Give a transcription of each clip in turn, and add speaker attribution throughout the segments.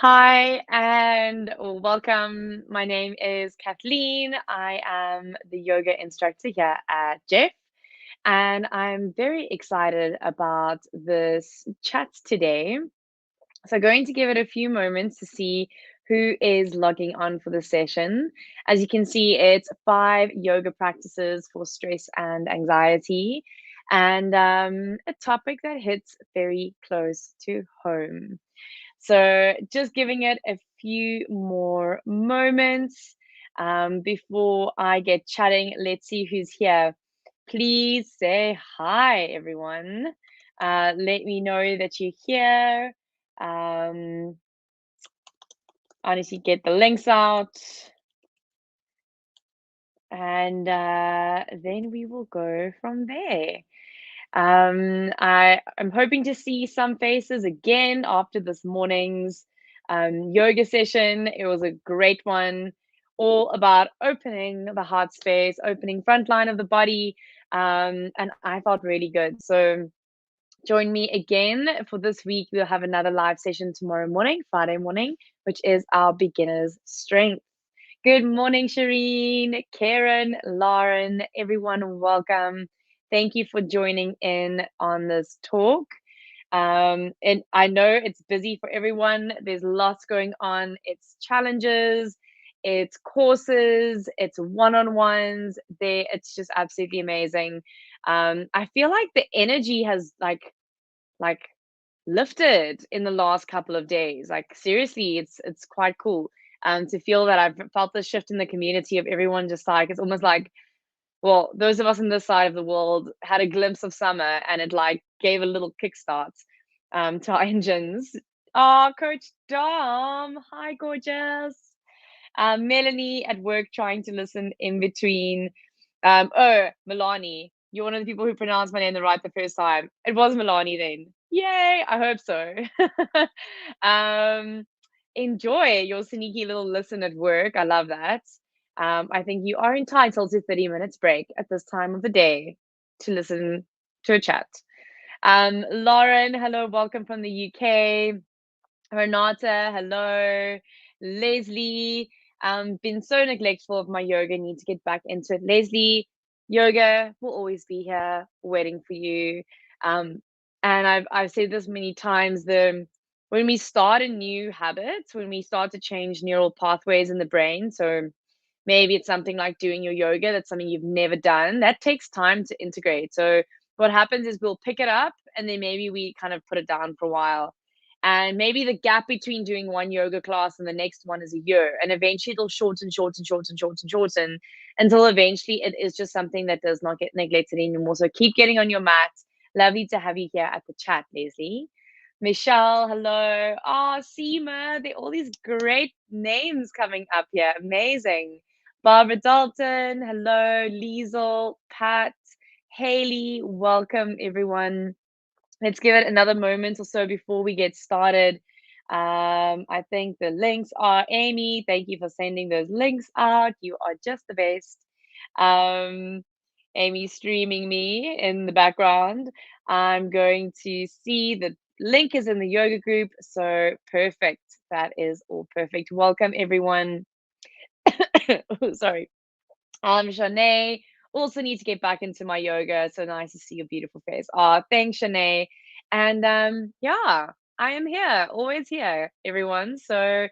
Speaker 1: Hi and welcome. My name is Kathleen. I am the yoga instructor here at Jeff, and I'm very excited about this chat today. So, going to give it a few moments to see who is logging on for the session. As you can see, it's 5 yoga practices for stress and anxiety, and a topic that hits very close to home. So just giving it a few more moments before I get chatting. Let's see who's here. Please say hi, everyone. Let me know that you're here. Um, Honestly, get the links out. And then we will go from there. I am hoping to see some faces again after this morning's yoga session. It was a great one, all about opening the heart space, opening front line of the body, and I felt really good. So join me again for this week. We'll have another live session tomorrow morning, Friday morning, which is our beginner's strength. Good morning, Shireen, Karen, Lauren, everyone, welcome. Thank you for joining in on this talk. And I know it's busy for everyone. There's lots going on. It's challenges, it's courses, it's one-on-ones. There, it's just absolutely amazing. I feel like the energy has like lifted in the last couple of days. Like seriously, it's quite cool to feel that I've felt the shift in the community of everyone just like it's almost like well, those of us on this side of the world had a glimpse of summer and it like gave a little kickstart to our engines. Oh, Coach Dom, hi gorgeous. Melanie at work trying to listen in between. Oh, Milani, you're one of the people who pronounced my name the right the first time. It was Milani then. Yay, I hope so. um, Enjoy your sneaky little listen at work. I love that. I think you are entitled to 30 minutes break at this time of the day to listen to a chat. Lauren, hello, welcome from the UK. Renata, hello. Leslie, been so neglectful of my yoga, need to get back into it. Leslie, yoga will always be here waiting for you. Um, and I've said this many times, the when we start a new habit, when we start to change neural pathways in the brain, so maybe it's something like doing your yoga, that's something you've never done, that takes time to integrate. So what happens is we'll pick it up and then maybe we kind of put it down for a while, and maybe the gap between doing one yoga class and the next one is a year. And eventually it'll shorten until eventually it is just something that does not get neglected anymore. So keep getting on your mat. Lovely to have you here at the chat, Leslie. Michelle, hello. Oh, Seema, there are all these great names coming up here. Amazing. Barbara Dalton, hello. Liesel, Pat, Haley, welcome everyone. Let's give it another moment or so before we get started. I think the links are Amy. Thank you for sending those links out. You are just the best. Um, Amy streaming me in the background. I'm going to see the link is in the yoga group. So perfect. That is all perfect. Welcome everyone. Oh, sorry. Shanae, also need to get back into my yoga. So nice to see your beautiful face. Thanks, Shanae. And yeah, I am here, always here, everyone. So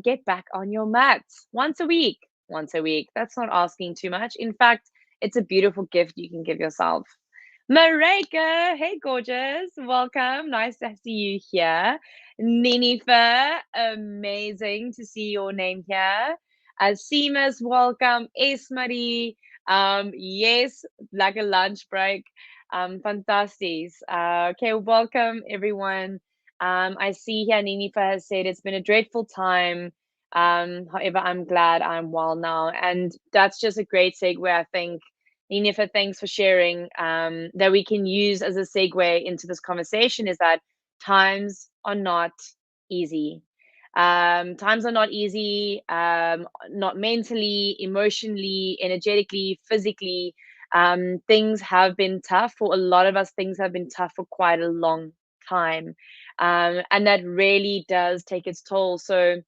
Speaker 1: get back on your mats once a week. Once a week. That's not asking too much. In fact, it's a beautiful gift you can give yourself. Marika, hey gorgeous, welcome. Nice to see you here. Ninifa, amazing to see your name here. Seamus, welcome. Esmari, yes, like a lunch break. Fantastic. Okay, welcome everyone. I see here Ninifa has said it's been a dreadful time. However, I'm glad I'm well now. And that's just a great segue, I think. Ninifa, thanks for sharing. That we can use as a segue into this conversation is that times are not easy. Times are not easy, not mentally, emotionally, energetically, physically. Things have been tough for a lot of us. Things have been tough for quite a long time. And that really does take its toll. So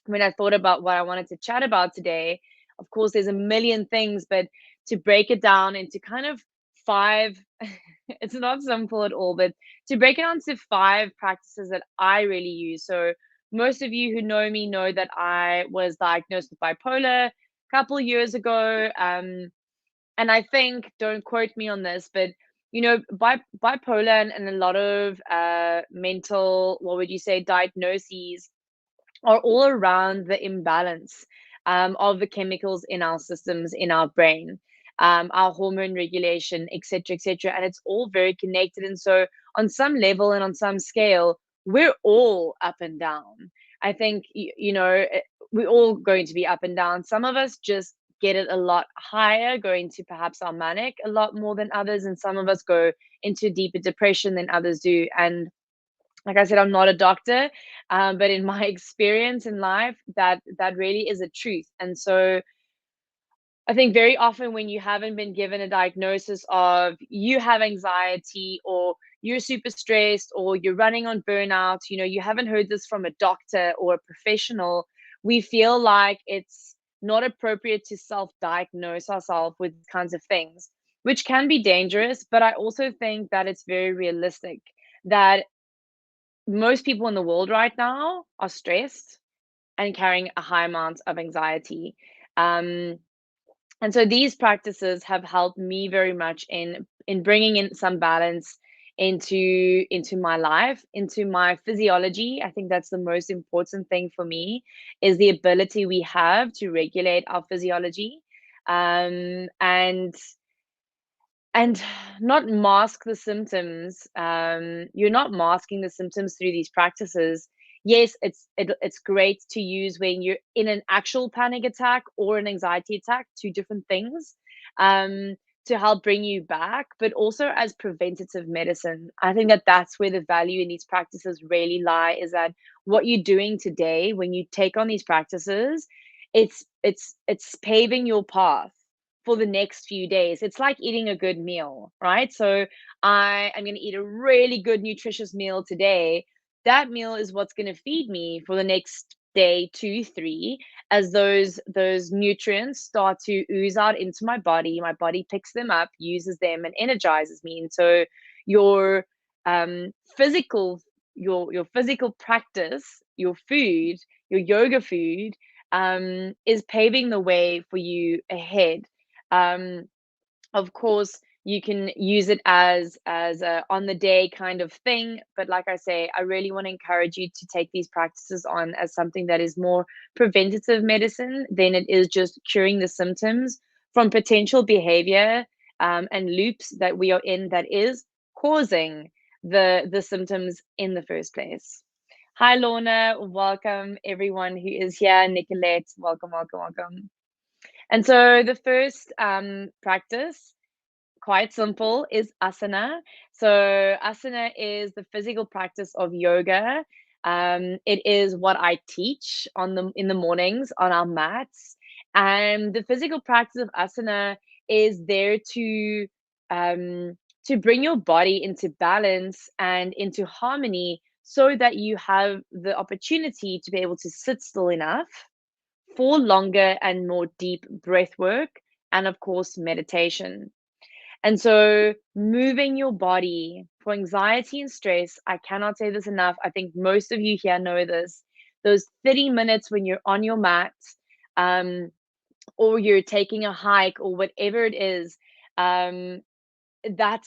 Speaker 1: when I thought about what I wanted to chat about today, of course, there's a million things, but to break it down into kind of five, it's not simple at all, but to break it down to five practices that I really use. So most of you who know me know that I was diagnosed with bipolar a couple years ago. And I think, don't quote me on this, but bipolar and a lot of mental, what would you say, diagnoses are all around the imbalance of the chemicals in our systems, in our brain, our hormone regulation, etc., etc. And it's all very connected. And so, on some level and on some scale, we're all up and down. I think, we're all going to be up and down. Some of us just get it a lot higher, going to perhaps our manic a lot more than others. And some of us go into deeper depression than others do. And like I said, I'm not a doctor, but in my experience in life, that really is a truth. And so I think very often when you haven't been given a diagnosis of you have anxiety or you're super stressed or you're running on burnout, you haven't heard this from a doctor or a professional, we feel like it's not appropriate to self-diagnose ourselves with these kinds of things, which can be dangerous. But I also think that it's very realistic that most people in the world right now are stressed and carrying a high amount of anxiety. Um, and so these practices have helped me very much in bringing in some balance into my life, into my physiology. I think that's the most important thing for me, is the ability we have to regulate our physiology, and not mask the symptoms. You're not masking the symptoms through these practices. Yes, it's great to use when you're in an actual panic attack or an anxiety attack, two different things, um, to help bring you back, but also as preventative medicine. I think that that's where the value in these practices really lie, is that what you're doing today when you take on these practices, it's paving your path for the next few days. It's like eating a good meal, right? So I am going to eat a really good, nutritious meal today. That meal is what's going to feed me for the next day, two, three, as those nutrients start to ooze out into my body. My body picks them up, uses them, and energizes me. And so your physical your physical practice, your food, your yoga food, is paving the way for you ahead. um, of course, you can use it as a on the day kind of thing, but like I say, I really want to encourage you to take these practices on as something that is more preventative medicine than it is just curing the symptoms from potential behavior, and loops that we are in, that is causing the symptoms in the first place. Hi, Lorna. Welcome everyone who is here. Nicolette, welcome, welcome, welcome. And so the first practice, quite simple, is asana. So asana is the physical practice of yoga. It is what I teach in the mornings on our mats. And the physical practice of asana is there to bring your body into balance and into harmony, so that you have the opportunity to be able to sit still enough for longer and more deep breath work, and of course meditation. And so moving your body for anxiety and stress, I cannot say this enough. I think most of you here know this. Those 30 minutes when you're on your mat, um, or you're taking a hike or whatever it is, um, that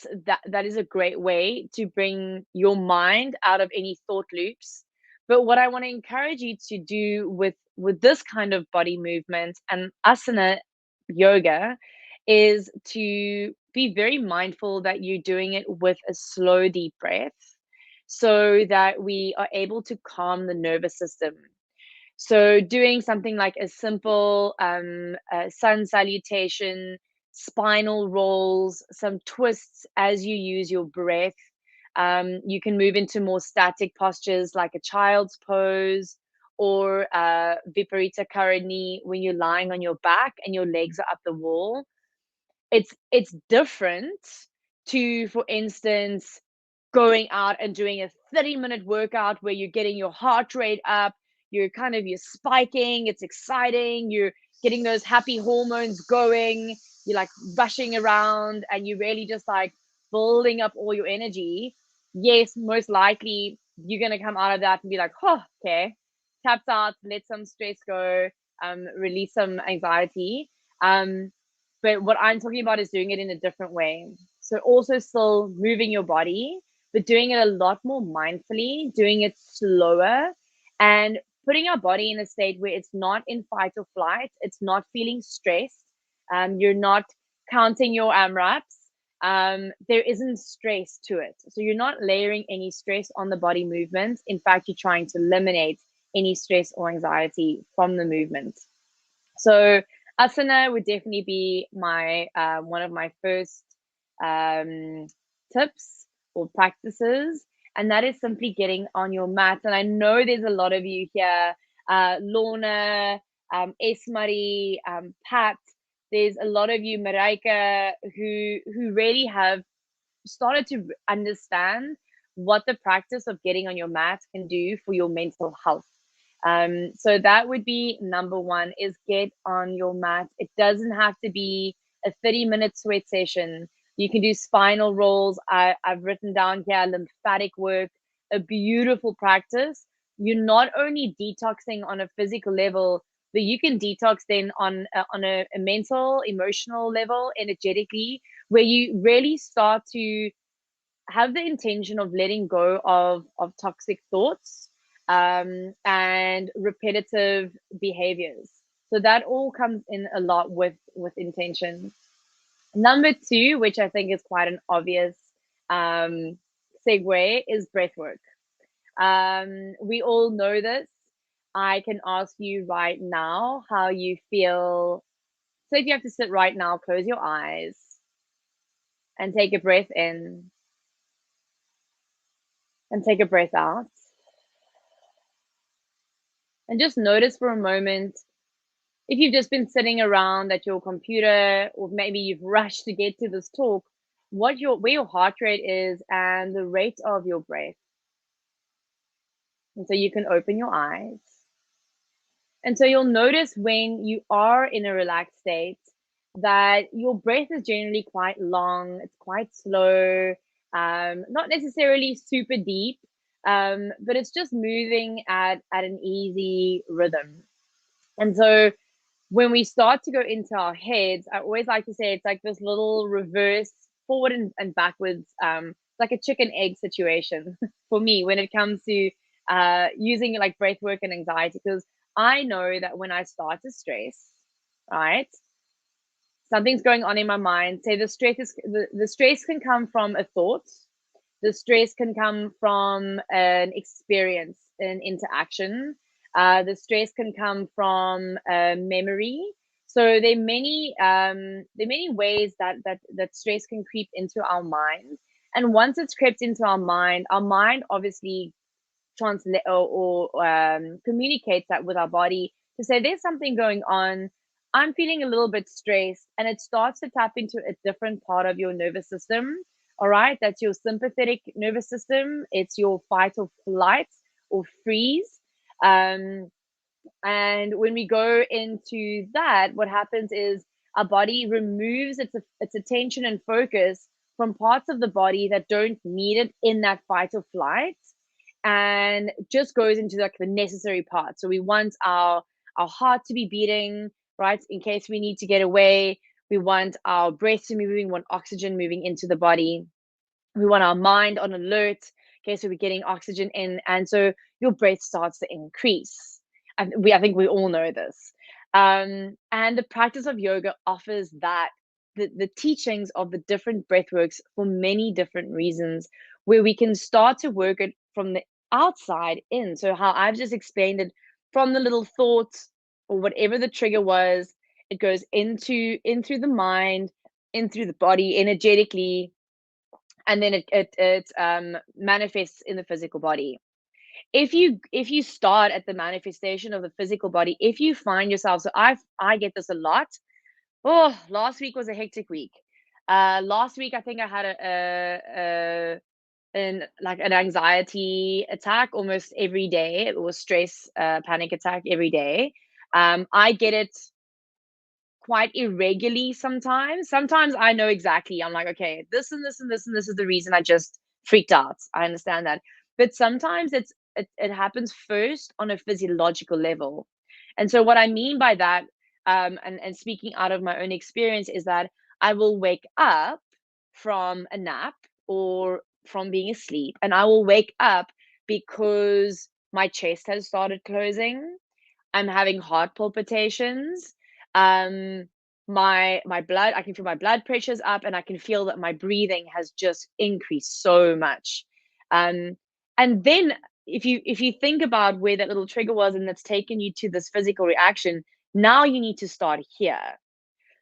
Speaker 1: is a great way to bring your mind out of any thought loops. But what I want to encourage you to do with this kind of body movement and asana yoga is to be very mindful that you're doing it with a slow deep breath, so that we are able to calm the nervous system. So doing something like a simple sun salutation, spinal rolls, some twists as you use your breath. You can move into more static postures like a child's pose, or Viparita Karani, when you're lying on your back and your legs are up the wall. It's different to, for instance, going out and doing a 30-minute workout where you're getting your heart rate up, you're spiking, it's exciting, you're getting those happy hormones going, you're like rushing around and you're really just like building up all your energy. Yes, most likely you're going to come out of that and be like, oh, okay, tapped out, let some stress go, release some anxiety. But what I'm talking about is doing it in a different way. So also still moving your body, but doing it a lot more mindfully, doing it slower, and putting our body in a state where it's not in fight or flight, it's not feeling stressed. You're not counting your AMRAPs. There isn't stress to it. So you're not layering any stress on the body movement. In fact, you're trying to eliminate any stress or anxiety from the movement. So asana would definitely be my one of my first tips or practices, and that is simply getting on your mat. And I know there's a lot of you here, Lorna, Esmari, Pat. There's a lot of you, Marika, who really have started to understand what the practice of getting on your mat can do for your mental health. So that would be number one, is get on your mat. It doesn't have to be a 30-minute sweat session. You can do spinal rolls. I've written down here lymphatic work, a beautiful practice. You're not only detoxing on a physical level, but you can detox then on a mental, emotional level, energetically, where you really start to have the intention of letting go of toxic thoughts and repetitive behaviors. So that all comes in a lot with intention. Number two, which I think is quite an obvious segue, is breath work. We all know this. I can ask you right now how you feel. So if you have to sit right now, close your eyes and take a breath in and take a breath out. And just notice for a moment, if you've just been sitting around at your computer, or maybe you've rushed to get to this talk, where your heart rate is and the rate of your breath. And so you can open your eyes. And so you'll notice when you are in a relaxed state that your breath is generally quite long, it's quite slow, not necessarily super deep, but it's just moving at an easy rhythm. And so when we start to go into our heads, I always like to say it's like this little reverse forward and backwards, like a chicken egg situation for me when it comes to using like breath work and anxiety, because I know that when I start to stress, right, something's going on in my mind. Say the stress can come from a thought, the stress can come from an experience, an interaction. The stress can come from memory. So there are many ways that stress can creep into our mind. And once it's crept into our mind obviously translate or communicates that with our body to say there's something going on. I'm feeling a little bit stressed, and it starts to tap into a different part of your nervous system. All right, that's your sympathetic nervous system. It's your fight or flight or freeze. Um, and when we go into that, what happens is our body removes its attention and focus from parts of the body that don't need it in that fight or flight, and just goes into like the necessary parts. So we want our heart to be beating, right, in case we need to get away. We want our breath to be moving, we want oxygen moving into the body. We want our mind on alert, okay, so we're getting oxygen in, and so your breath starts to increase. I think we all know this. And the practice of yoga offers that the teachings of the different breath works for many different reasons, where we can start to work it from the outside in. So how I've just explained it, from the little thoughts or whatever the trigger was, it goes in through the mind, in through the body energetically, and then it manifests in the physical body. If you start at the manifestation of the physical body, if you find yourself, so I get this a lot. Oh, last week was a hectic week. Last week I think I had an like an anxiety attack almost every day, or stress, panic attack every day. I get it quite irregularly sometimes. Sometimes I know exactly. I'm like, okay, this and this and this and this is the reason I just freaked out. I understand that. But sometimes it happens first on a physiological level. And so what I mean by that, and speaking out of my own experience, is that I will wake up from a nap or from being asleep, and I will wake up because my chest has started closing. I'm having heart palpitations. Um, my blood, I can feel my blood pressure's up, and I can feel that my breathing has just increased so much. Um, and then if you think about where that little trigger was and that's taken you to this physical reaction, now you need to start here.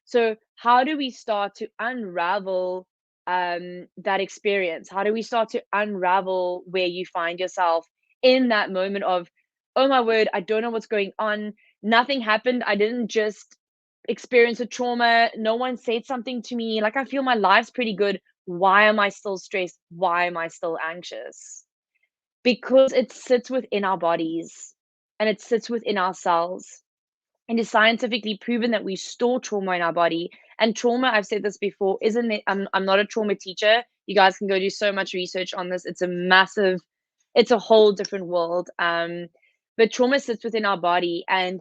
Speaker 1: So how do we start to unravel that experience? How do we start to unravel where you find yourself in that moment of, oh my word, I don't know what's going on. Nothing happened. I didn't just experience a trauma. No one said something to me. Like I feel my life's pretty good. Why am I still stressed? Why am I still anxious? Because it sits within our bodies and it sits within our cells. It is scientifically proven that we store trauma in our body. And trauma, I've said this before, isn't it? I'm not a trauma teacher. You guys can go do so much research on this. It's a whole different world. But trauma sits within our body, and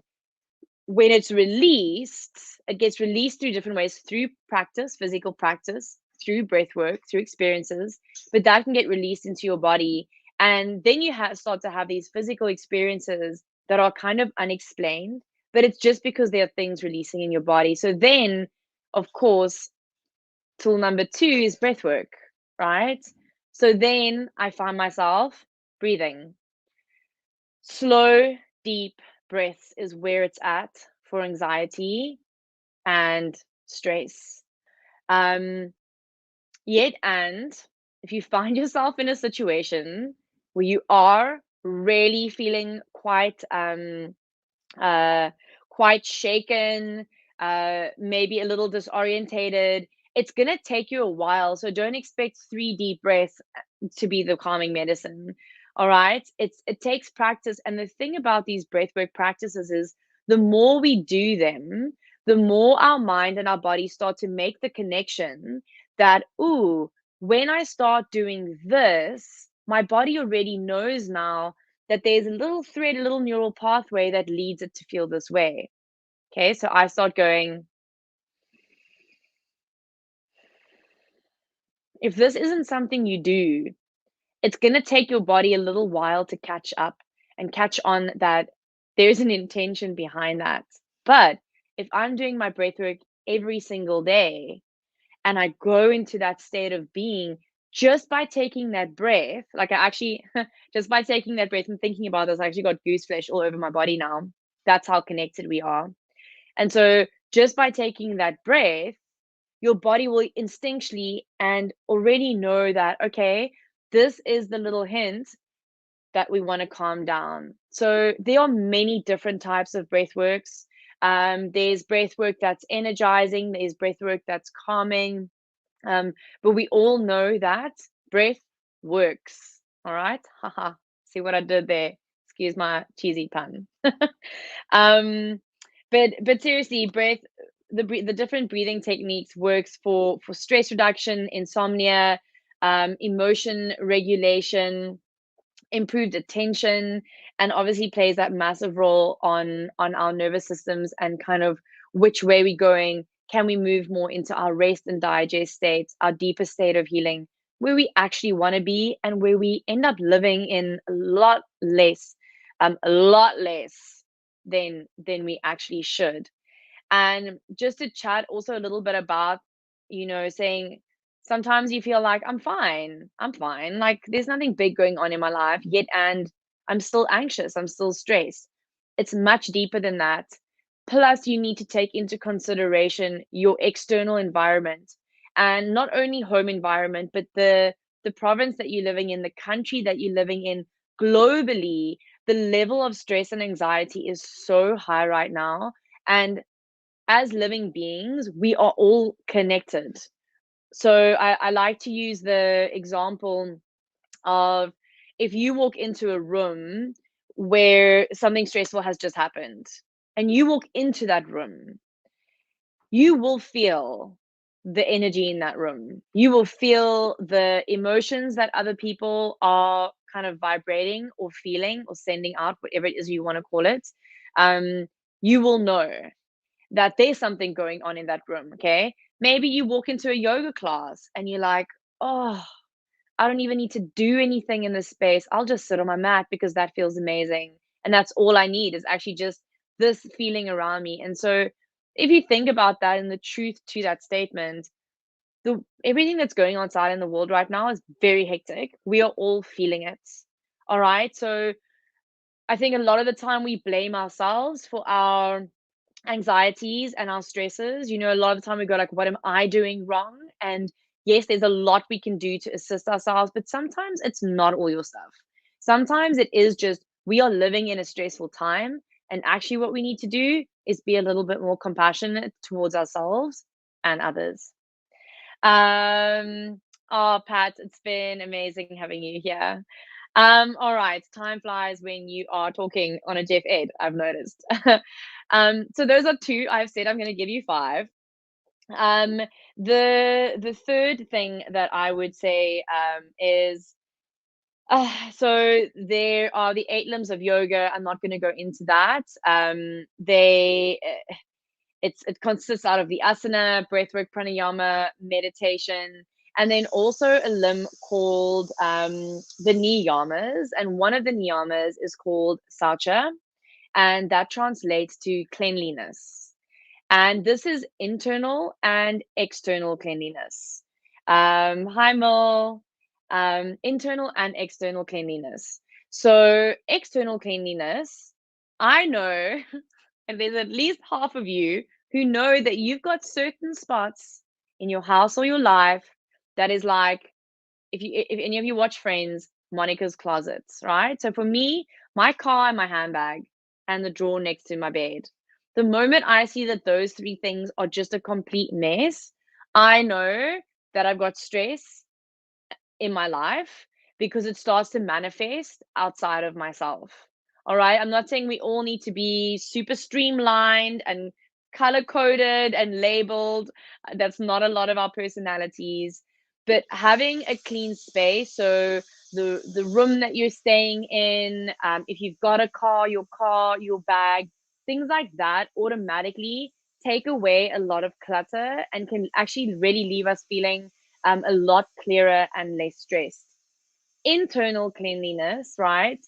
Speaker 1: when it's released, it gets released through different ways, through practice, physical practice, through breath work, through experiences. But that can get released into your body. And then you start to have these physical experiences that are kind of unexplained, but it's just because there are things releasing in your body. So then, of course, tool number two is breath work, right? So then I find myself breathing. Slow, deep breaths is where it's at for anxiety and stress. Um, Yet, and if you find yourself in a situation where you are really feeling uh, quite shaken, maybe a little disorientated, it's gonna take you a while. So don't expect three deep breaths to be the calming medicine. All right, it takes practice, and the thing about these breathwork practices is the more we do them, the more our mind and our body start to make the connection that, ooh, when I start doing this, my body already knows now that there's a little thread, a little neural pathway that leads it to feel this way. Okay, so I start going, if this isn't something you do, it's going to take your body a little while to catch up and catch on that there's an intention behind that. But if I'm doing my breath work every single day, and I go into that state of being just by taking that breath, like I actually, just by taking that breath and thinking about this, I actually got goose flesh all over my body now. That's how connected we are. And so just by taking that breath, your body will instinctually and already know that, okay, this is the little hint that we want to calm down. So there are many different types of breath works. There's breath work that's energizing, there's breath work that's calming. Um, but we all know that breath works. All right. Haha. See what I did there? Excuse my cheesy pun. um, but seriously, the different breathing techniques works for stress reduction, insomnia, emotion regulation, improved attention, and obviously plays that massive role on our nervous systems and kind of which way we're going. Can we move more into our rest and digest states, our deeper state of healing, where we actually want to be, and where we end up living in a lot less than we actually should. And just to chat also a little bit about, saying sometimes you feel like I'm fine, like there's nothing big going on in my life yet, and I'm still anxious, I'm still stressed. It's much deeper than that. Plus, you need to take into consideration your external environment, and not only home environment, but the province that you're living in, the country that you're living in, globally. The level of stress and anxiety is so high right now, and as living beings, we are all connected. So I like to use the example. of if you walk into a room where something stressful has just happened and you walk into that room, you will feel the energy in that room. You will feel the emotions that other people are kind of vibrating or feeling or sending out, whatever it is you want to call it. Um, you will know that there's something going on in that room. Okay. Maybe you walk into a yoga class and you're like, oh, I don't even need to do anything in this space. I'll just sit on my mat because that feels amazing. And that's all I need is actually just this feeling around me. And so if you think about that and the truth to that statement, the everything that's going on outside in the world right now is very hectic. We are all feeling it. All right. So I think a lot of the time we blame ourselves for our anxieties and our stresses. A lot of the time we go like, what am I doing wrong? And yes, there's a lot we can do to assist ourselves, but sometimes it's not all your stuff. Sometimes it is just we are living in a stressful time. And actually, what we need to do is be a little bit more compassionate towards ourselves and others. Oh, Pat, it's been amazing having you here. All right, time flies when you are talking on a Jeff Ed, I've noticed. So those are two. I've said I'm going to give you five. Um, the third thing that I would say is so there are the eight limbs of yoga. I'm not going to go into that. It consists out of the asana, breathwork, pranayama, meditation, and then also a limb called the niyamas. And one of the niyamas is called saucha, and that translates to cleanliness. And this is internal and external cleanliness. Hi, Mo. Internal and external cleanliness. So, external cleanliness, I know, and there's at least half of you who know that you've got certain spots in your house or your life that is like, if any of you watch Friends, Monica's closets, right? So for me, my car and my handbag and the drawer next to my bed. The moment I see that those three things are just a complete mess, I know that I've got stress in my life because it starts to manifest outside of myself. All right. I'm not saying we all need to be super streamlined and color coded and labeled. That's not a lot of our personalities. But having a clean space, so the room that you're staying in, if you've got a car, your bag, things like that automatically take away a lot of clutter and can actually really leave us feeling a lot clearer and less stressed. Internal cleanliness, right?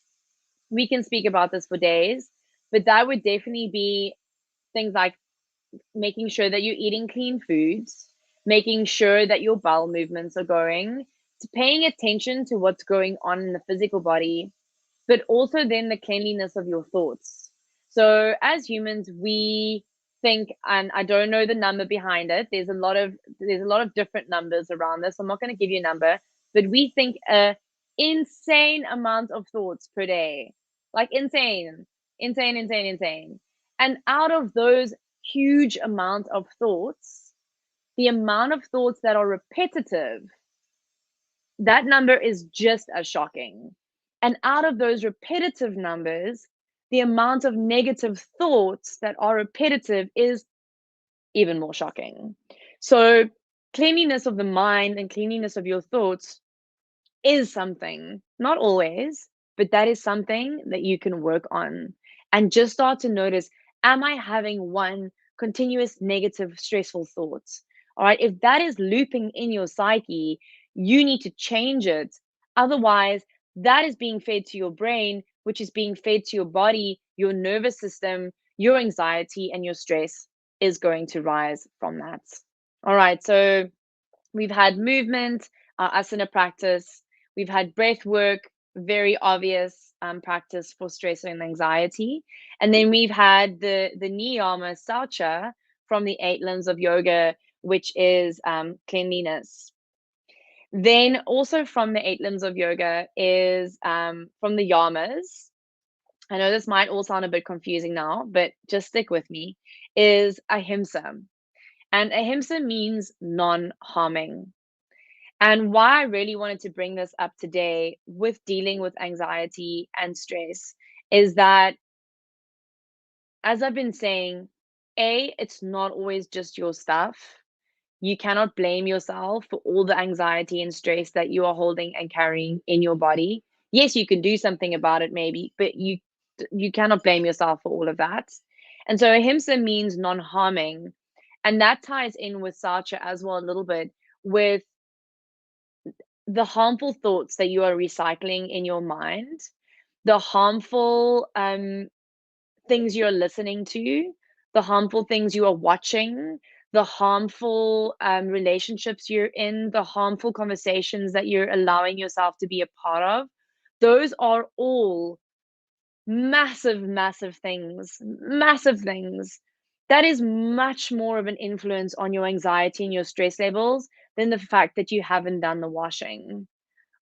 Speaker 1: We can speak about this for days, but that would definitely be things like making sure that you're eating clean foods, making sure that your bowel movements are going, to paying attention to what's going on in the physical body, but also then the cleanliness of your thoughts. So as humans, we think, and I don't know the number behind it. There's a lot of different numbers around this. I'm not going to give you a number, but we think a insane amount of thoughts per day, like insane, insane, insane, insane. And out of those huge amount of thoughts, the amount of thoughts that are repetitive, that number is just as shocking. And out of those repetitive numbers, the amount of negative thoughts that are repetitive is even more shocking. So, cleanliness of the mind and cleanliness of your thoughts is something, not always, but that is something that you can work on and just start to notice, am I having one continuous negative, stressful thoughts? All right. If that is looping in your psyche, you need to change it. Otherwise, that is being fed to your brain, which is being fed to your body, your nervous system, your anxiety, and your stress is going to rise from that. All right. So, we've had movement, asana practice. We've had breath work, very obvious practice for stress and anxiety. And then we've had the niyama saucha from the eight limbs of yoga, which is cleanliness. Then also from the eight limbs of yoga is from the yamas. I know this might all sound a bit confusing now, but just stick with me, is ahimsa. And ahimsa means non harming. And why I really wanted to bring this up today with dealing with anxiety and stress is that, as I've been saying, it's not always just your stuff. You cannot blame yourself for all the anxiety and stress that you are holding and carrying in your body. Yes, you can do something about it maybe, but you cannot blame yourself for all of that. And so ahimsa means non-harming. And that ties in with satya as well a little bit, with the harmful thoughts that you are recycling in your mind, the harmful things you're listening to, the harmful things you are watching, the harmful relationships you're in, the harmful conversations that you're allowing yourself to be a part of. Those are all massive, massive things, massive things. That is much more of an influence on your anxiety and your stress levels than the fact that you haven't done the washing.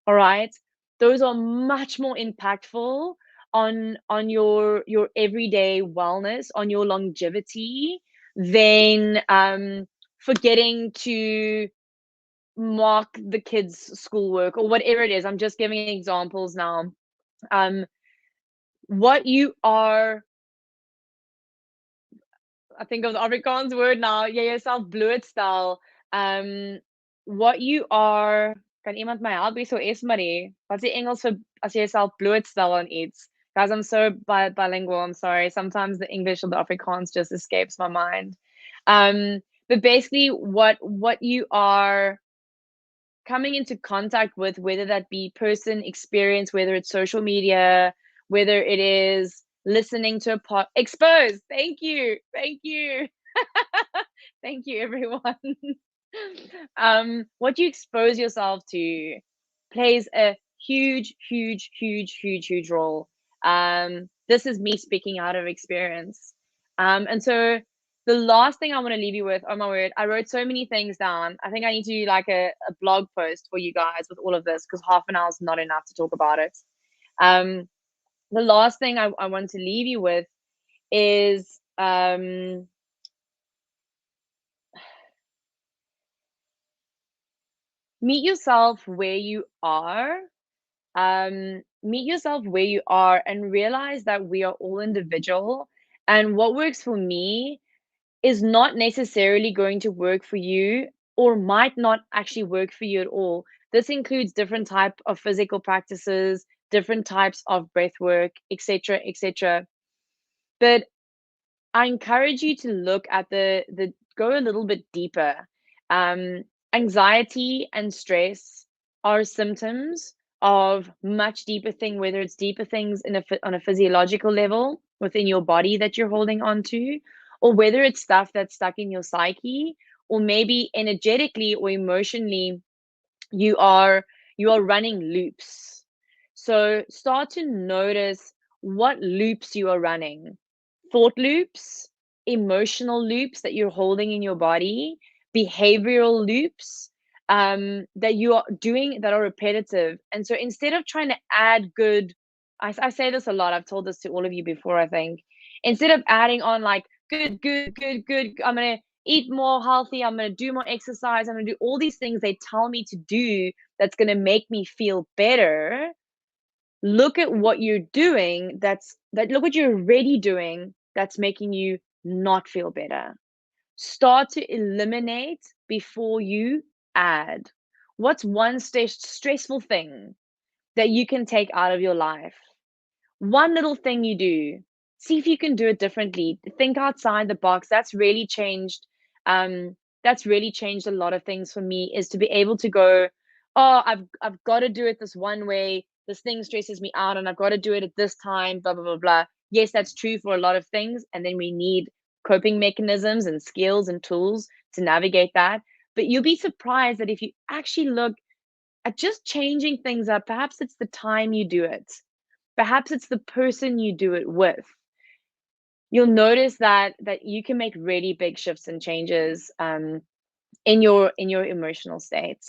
Speaker 1: All right? Those are much more impactful on your everyday wellness, on your longevity than forgetting to mark the kids' schoolwork or whatever it is. I'm just giving examples now. Um, what you are, I think of the Afrikaans word now, jy jouself blootstel. Um, what you are, kan iemand my help hier? So Esmarie, wat's die Engels vir as jy jouself blootstel aan iets? Guys, I'm so bilingual, I'm sorry. Sometimes the English or the Afrikaans just escapes my mind. But basically what you are coming into contact with, whether that be person, experience, whether it's social media, whether it is listening to a pod expose. Thank you. Thank you. Thank you, everyone. What you expose yourself to plays a huge, huge, huge, huge, huge role. This is me speaking out of experience. And so the last thing I want to leave you with, oh my word, I wrote so many things down. I think I need to do like a blog post for you guys with all of this because half an hour is not enough to talk about it. Um, the last thing I want to leave you with is meet yourself where you are. Meet yourself where you are and realize that we are all individual. And what works for me is not necessarily going to work for you or might not actually work for you at all. This includes different type of physical practices, different types of breath work, etc., etc. But I encourage you to look at the go a little bit deeper. Um, Anxiety and stress are symptoms of much deeper thing, whether it's deeper things on a physiological level within your body that you're holding on to, or whether it's stuff that's stuck in your psyche, or maybe energetically or emotionally you are you are running loops. So start to notice what loops you are running. Thought loops, emotional loops that you're holding in your body, behavioral loops that you are doing that are repetitive. And so instead of trying to add good, I say this a lot, I've told this to all of you before, I think. Instead of adding on like good, good, good, good, I'm gonna eat more healthy, I'm gonna do more exercise, I'm gonna do all these things they tell me to do that's gonna make me feel better. Look at what you're doing look what you're already doing that's making you not feel better. Start to eliminate before you add. What's one stressful thing that you can take out of your life? One little thing you do, see if you can do it differently. Think outside the box. That's really changed a lot of things for me, is to be able to go, oh, I've got to do it this one way. This thing stresses me out and I've got to do it at this time, blah blah blah blah. Yes, that's true for a lot of things, and then we need coping mechanisms and skills and tools to navigate that. But you'll be surprised that if you actually look at just changing things up, perhaps it's the time you do it. Perhaps it's the person you do it with. You'll notice that you can make really big shifts and changes in your emotional state.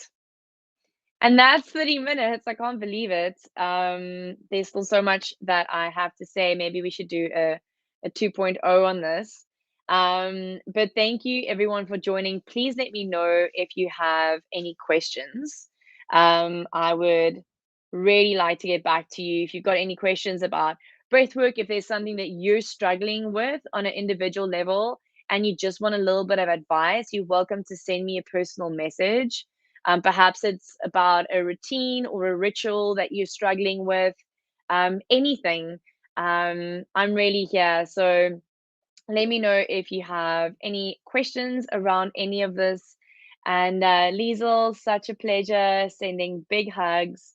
Speaker 1: And that's 30 minutes. I can't believe it. There's still so much that I have to say. Maybe we should do a 2.0 on this. But thank you everyone for joining. Please let me know if you have any questions. I would really like to get back to you if you've got any questions about breath work, if there's something that you're struggling with on an individual level and you just want a little bit of advice, you're welcome to send me a personal message. Perhaps it's about a routine or a ritual that you're struggling with, anything. I'm really here. So let me know if you have any questions around any of this. And Liesel, such a pleasure. Sending big hugs.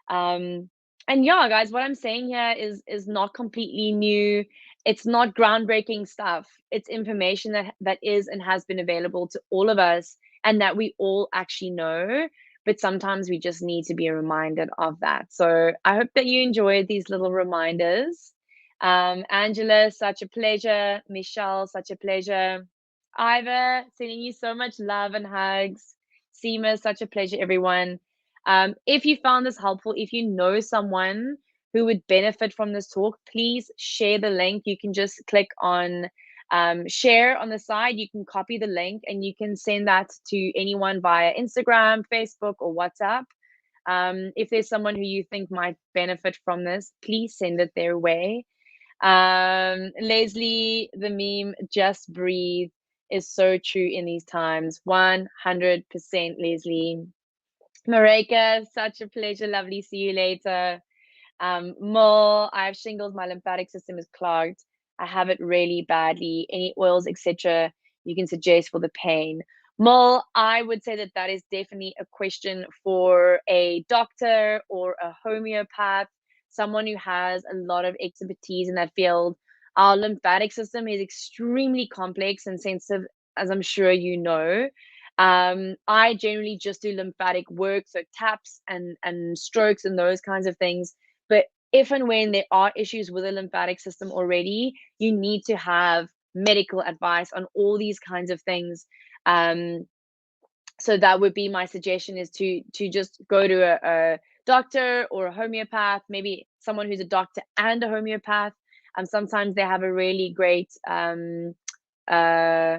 Speaker 1: Um, and yeah, guys, what I'm saying here is not completely new. It's not groundbreaking stuff. It's information that is and has been available to all of us, and that we all actually know. But sometimes we just need to be reminded of that. So I hope that you enjoyed these little reminders. Angela, such a pleasure. Michelle, such a pleasure. Ivor, sending you so much love and hugs. Seema, such a pleasure, everyone. If you found this helpful, if you know someone who would benefit from this talk, please share the link. You can just click on share on the side. You can copy the link and you can send that to anyone via Instagram, Facebook, or WhatsApp. If there's someone who you think might benefit from this, please send it their way. Leslie, the meme, just breathe, is so true in these times. 100% Leslie. Marika, such a pleasure. Lovely. See you later. More, I have shingles. My lymphatic system is clogged. I have it really badly. Any oils, etc., you can suggest for the pain. Mole, I would say that that is definitely a question for a doctor or a homeopath, someone who has a lot of expertise in that field. Our lymphatic system is extremely complex and sensitive, as I'm sure you know. I generally just do lymphatic work, so taps and strokes and those kinds of things. But if and when there are issues with the lymphatic system already, you need to have medical advice on all these kinds of things. Um, so that would be my suggestion, is to just go to a doctor or a homeopath, maybe someone who's a doctor and a homeopath. Sometimes they have a really great uh,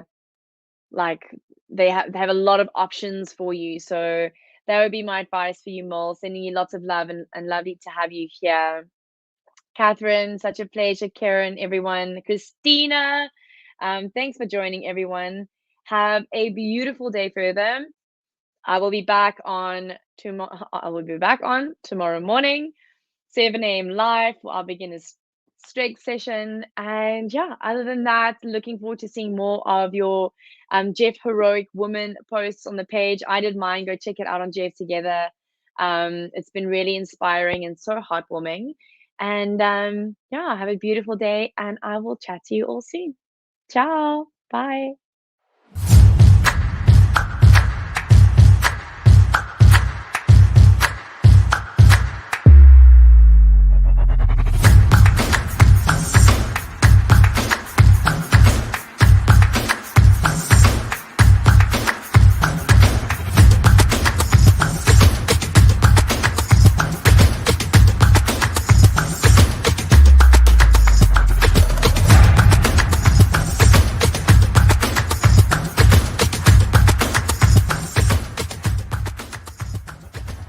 Speaker 1: like they have a lot of options for you. So that would be my advice for you, Mole. Sending you lots of love, and lovely to have you here. Catherine, such a pleasure. Karen, everyone. Christina, thanks for joining, everyone. Have a beautiful day further. I will be back on tomorrow. I will be back on tomorrow morning, 7 a.m. live for our beginners strength session. And yeah, other than that, looking forward to seeing more of your Jeff Heroic Woman posts on the page. I did mine. Go check it out on Jeff Together. It's been really inspiring and so heartwarming. And yeah, have a beautiful day, and I will chat to you all soon. Ciao. Bye.